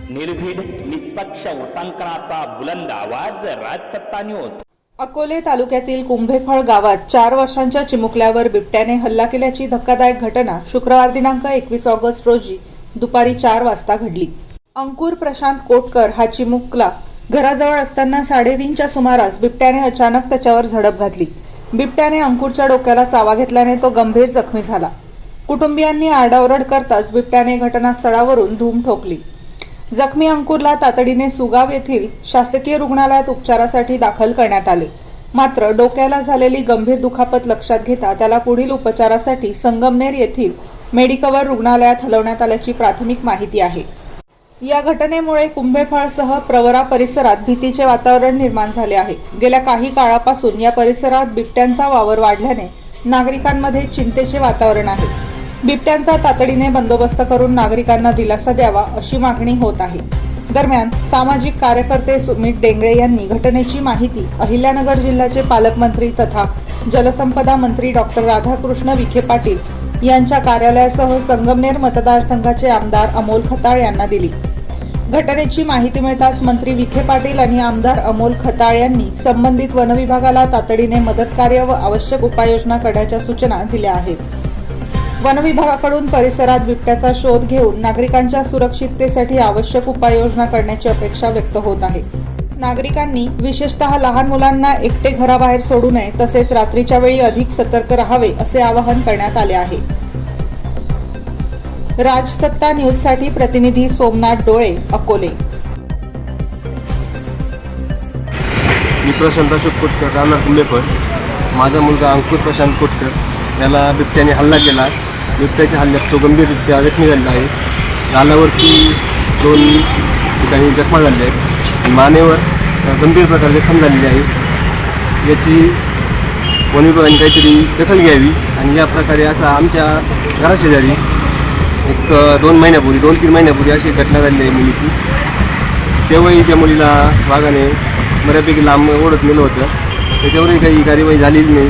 निर्भीड निष्पक्ष वृत्तांकनाचा बुलंद आवाज, राजसत्ता न्यूज। अकोले तालुक्यातील कुंभेफळ गावात 4 वर्षांच्या चिमुकल्यावर बिबट्याने हल्ला केल्याची धक्कादायक घटना शुक्रवार दिनांक 21 ऑगस्ट रोजी दुपारी 4 वाजता घडली। अंकुर प्रशांत कोटकर हा चिमुकला घराजवळ असताना 3:30च्या सुमारास बिबट्याने अचानक त्याच्यावर झडप घातली। बिबट्याने अंकुरच्या डोक्याला चावा घेतल्याने तो गंभीर जखमी झाला। कुटुंबियांनी आरडाओरड करताच बिबट्याने घटनास्थळावरून धूम ठोकली। जखमी अंकुरला तातडीने सुगाव येथील शासकीय रुग्णालयात उपचारासाठी दाखल करण्यात आले। मात्र डोक्याला झालेली गंभीर दुखापत लक्षात घेता त्याला पुढील उपचारासाठी संगमनेर येथील मेडिकवर रुग्णालयात हलवण्यात आल्याची प्राथमिक माहिती आहे। या घटनेमुळे कुंभेफळसह प्रवरा परिसरात भीतीचे वातावरण निर्माण झाले आहे। गेल्या काही काळापासून या परिसरात बिबट्यांचा वावर वाढल्याने नागरिकांमध्ये चिंतेचे वातावरण आहे। बिबट्यांचा तातडीने बंदोबस्त करून नागरिकांना दिलासा द्यावा अशी मागणी होत आहे। दरम्यान सामाजिक कार्यकर्ते सुमित डेंगळे यांनी घटनेची माहिती अहिल्यानगर जिल्ह्याचे पालकमंत्री तथा जलसंपदा मंत्री डॉक्टर राधाकृष्ण विखे पाटील यांच्या कार्यालयासह संगमनेर मतदारसंघाचे आमदार अमोल खताळ यांना दिली। घटनेची माहिती मिळताच मंत्री विखे पाटील आणि आमदार अमोल खताळ यांनी संबंधित वनविभागाला तातडीने मदतकार्य व आवश्यक उपाययोजना करण्याच्या सूचना दिल्या आहेत। वनविभागाकडून परिसरात बिबट्याचा शोध घेऊन नागरिकांच्या सुरक्षिततेसाठी आवश्यक उपाययोजना करण्याची अपेक्षा व्यक्त होत आहे। नागरिकांनी विशेषतः लहान मुलांना एकटे घराबाहेर सोडू नये तसेच रात्रीच्या वेळी अधिक सतर्क राहावे असे आवाहन करण्यात आले आहे। राजसत्ता न्यूजसाठी प्रतिनिधी सोमनाथ डोळे, अकोले। मी प्रशांत अशोक कोटकर, राहणार कुंभेफळ। माझा मुलगा अंकुर प्रशांत कोटकर याला बिबट्याने हल्ला केला। बिबट्याच्या हल्ल्यात तो गंभीररित्या जखमी झालेला आहे। गालावरती 2 ठिकाणी जखमा झालेल्या आहेत। मानेवर गंभीर प्रकारे जखम झालेली आहे। याची वन विभागाने काहीतरी दखल घ्यावी आणि या प्रकारे असा आमच्या घराशेजारी 2-3 महिन्यापूर्वी अशी घटना झाली आहे मुलीची। तेव्हाही त्या मुलीला वाघाने बऱ्यापैकी लांब ओढत नेलं होतं। त्याच्यावरही काही कार्यवाही झालेली नाही।